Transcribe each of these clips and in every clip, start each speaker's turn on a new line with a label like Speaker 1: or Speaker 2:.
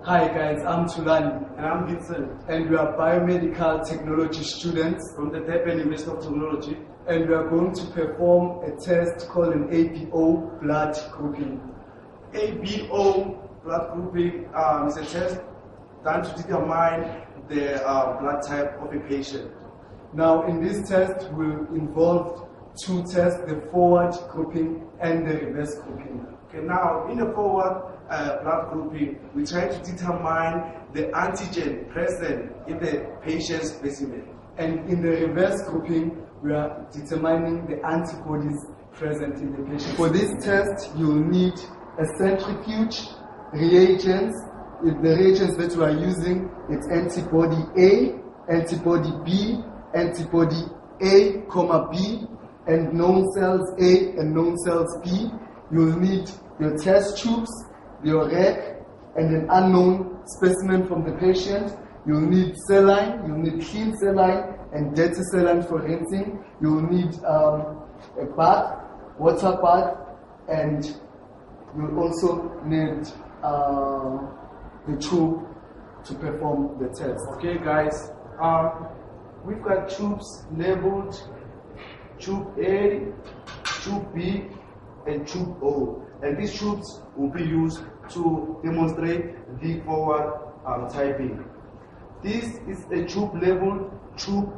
Speaker 1: Hi guys, I'm Tulani
Speaker 2: And I'm Vincent
Speaker 1: and we are biomedical technology students
Speaker 2: from the Typing University of Technology.
Speaker 1: and we are going to perform a test called an ABO blood grouping.
Speaker 2: ABO blood grouping is a test done to determine the blood type of a patient.
Speaker 1: Now in this test will involve two tests, the forward grouping and the reverse grouping.
Speaker 2: Okay, now in the forward blood grouping, we try to determine the antigen present in the patient's specimen.
Speaker 1: And in the reverse grouping, we are determining the antibodies present in the patient. For this test, you'll need a centrifuge, reagents. If the reagents that we are using, it's antibody A, antibody B, antibody A, B, and known cells A and known cells B. You'll need your test tubes, your rack, and an unknown specimen from the patient. You'll need saline, you'll need clean saline and dirty saline for rinsing. You'll need a bath, water bath, and you'll also need the tube to perform the test.
Speaker 2: Okay, guys, we've got tubes labeled tube A, tube B, and tube O. And these tubes will be used to demonstrate the forward typing. This is a tube labeled tube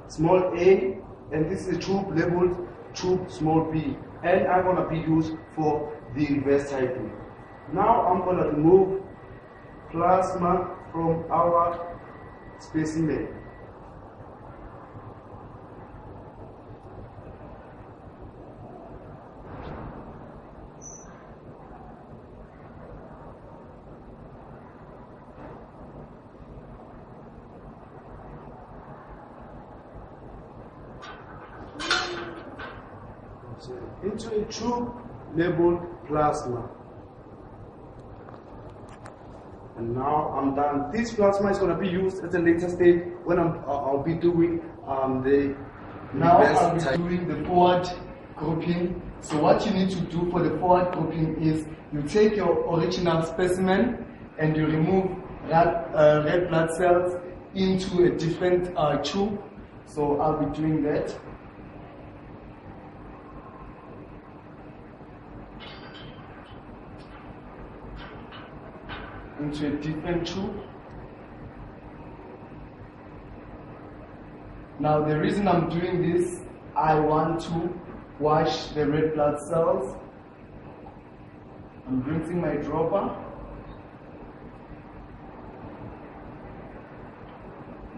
Speaker 2: small a, and this is a tube labeled tube small b, and I'm going to be used for the reverse typing. Now I'm going to remove plasma from our specimen. Into a tube labeled plasma. And now I'm done. This plasma is going to be used at a later stage when I'll be doing the
Speaker 1: Now I'll be doing the forward grouping. So what you need to do for the forward grouping is you take your original specimen and you remove red blood cells into a different tube. So I'll be doing that. Into a different tube. Now the reason I'm doing this, I want to wash the red blood cells. I'm rinsing my dropper.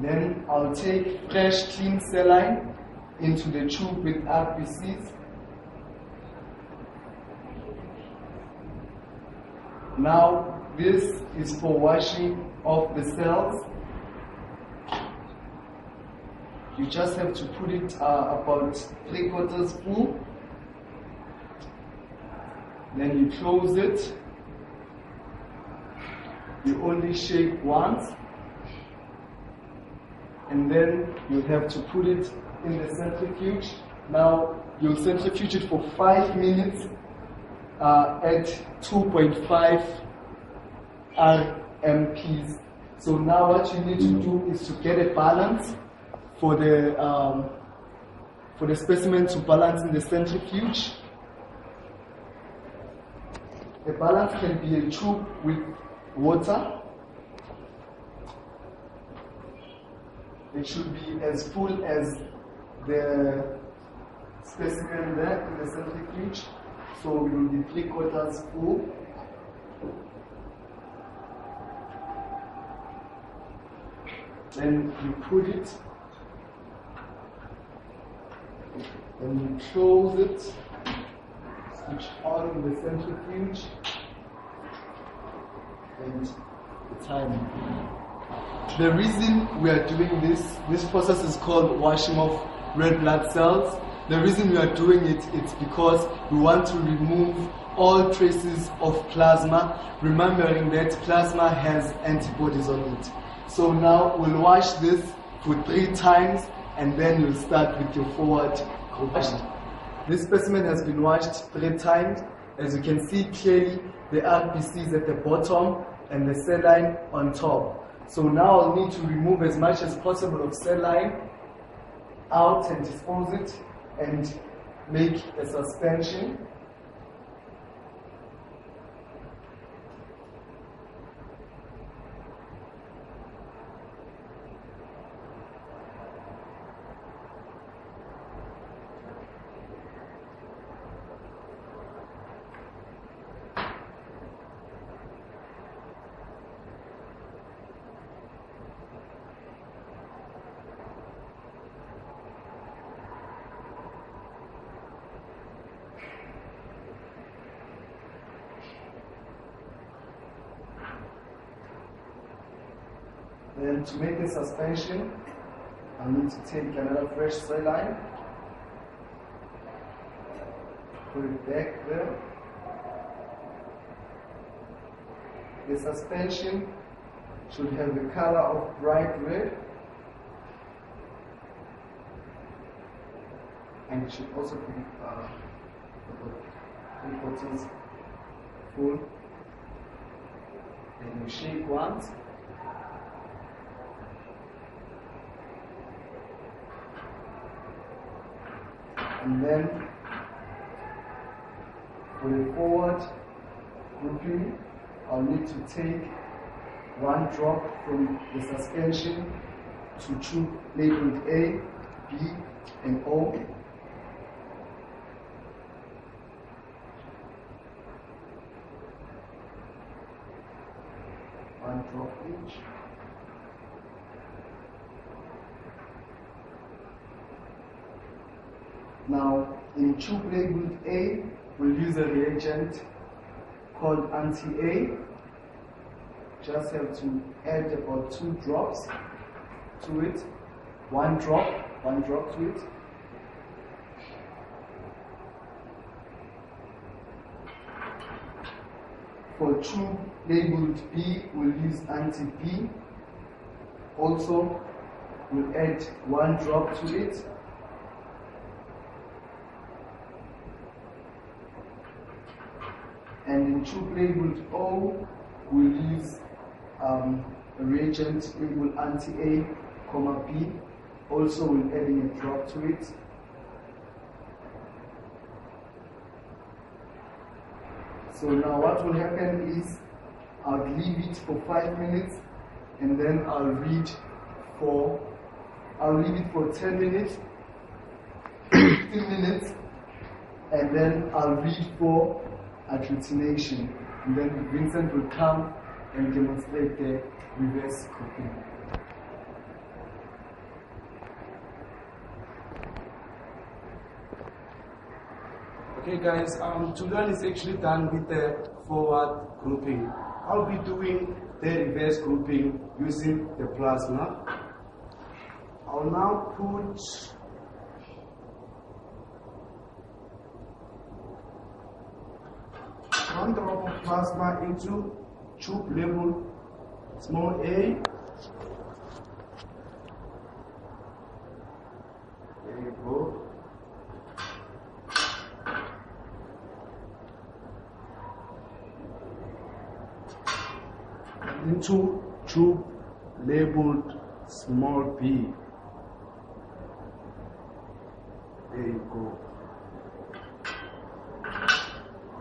Speaker 1: Then I'll take fresh clean saline into the tube with RBCs. Now this is for washing off the cells. You just have to put it about 3/4 full. Then you close it. You only shake once. And then you have to put it in the centrifuge. Now you'll centrifuge it for 5 minutes at 2.5 RMPs. So now what you need to do is to get a balance for the specimen to balance in the centrifuge. The balance can be a tube with water. It should be as full as the specimen there in the centrifuge. So it will be 3/4 full. Then you put it and you close it, switch on the centrifuge, and the time. The reason we are doing this process is called washing off red blood cells. The reason we are doing it is because we want to remove all traces of plasma, remembering that plasma has antibodies on it. So now we'll wash this for 3 times and then you'll start with your forward grouping. This specimen has been washed 3 times. As you can see clearly, the RBCs at the bottom and the saline on top. So now I'll need to remove as much as possible of saline out and dispose it and make a suspension. Then to make the suspension, I need to take another fresh saline, put it back there. The suspension should have the color of bright red, and it should also be 3/4 full. Then you shake once. And then for the forward grouping, I'll need to take 1 drop from the suspension to tube labeled A, B, and O. One drop each. Now, in tube labeled A, we'll use a reagent called anti-A. Just have to add about 2 drops to it. 1 drop to it. For tube labeled B, we'll use anti-B. Also, we'll add 1 drop to it. And in tube labeled O, we'll use a reagent labeled anti-A, B. Also, we'll add in a drop to it. So now what will happen is I'll leave it for 5 minutes, and then I'll leave it for 10 minutes, 15 minutes, and then I'll read for agglutination, and then Vincent will come and demonstrate the reverse grouping.
Speaker 2: Okay guys, to learn is actually done with the forward grouping. I'll be doing the reverse grouping using the plasma. I'll now put one drop of plasma into tube labeled small a. There you go. Into tube labeled small b. There you go.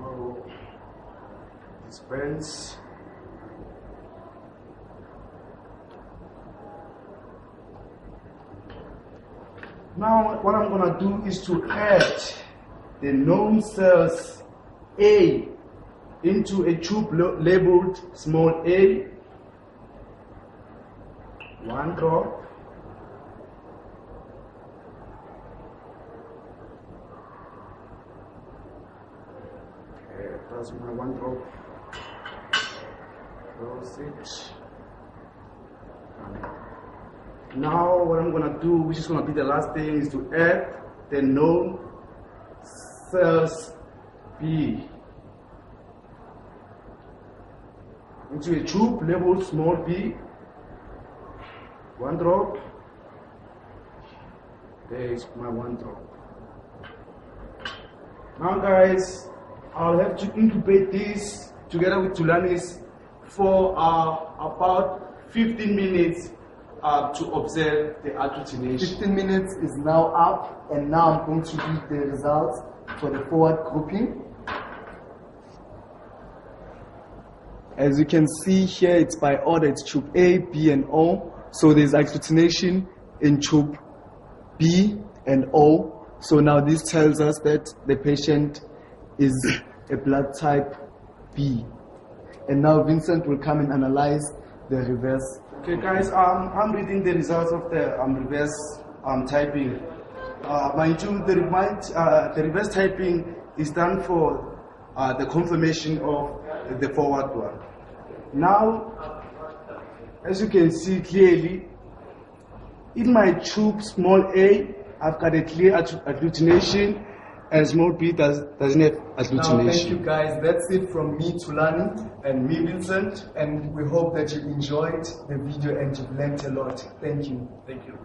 Speaker 2: Oh, dispense. Now what I'm going to do is to add the known cells A into a tube labeled small a. 1 drop. Okay, that's my 1 drop. Close it. Now what I'm gonna do, which is gonna be the last thing, is to add the known cells B into a tube labeled small b. 1 drop. There is my 1 drop. Now guys, I'll have to incubate this together with Tulani's for about 15 minutes to observe the agglutination.
Speaker 1: 15 minutes is now up, and now I'm going to read the results for the forward grouping. As you can see here, it's by order. It's tube A, B, and O. So there's agglutination in tube B and O. So now this tells us that the patient is a blood type B. And now Vincent will come and analyze the reverse.
Speaker 2: Okay, guys, I'm reading the results of the reverse typing. Mind you, the reverse typing is done for the confirmation of the forward one. Now, as you can see clearly, in my tube small a, I've got a clear agglutination, and small b doesn't have agglutination.
Speaker 1: Now, thank you guys. That's it from me, Tulani,
Speaker 2: and me, Vincent.
Speaker 1: and we hope that you enjoyed the video and you've learned a lot. Thank you.
Speaker 2: Thank you.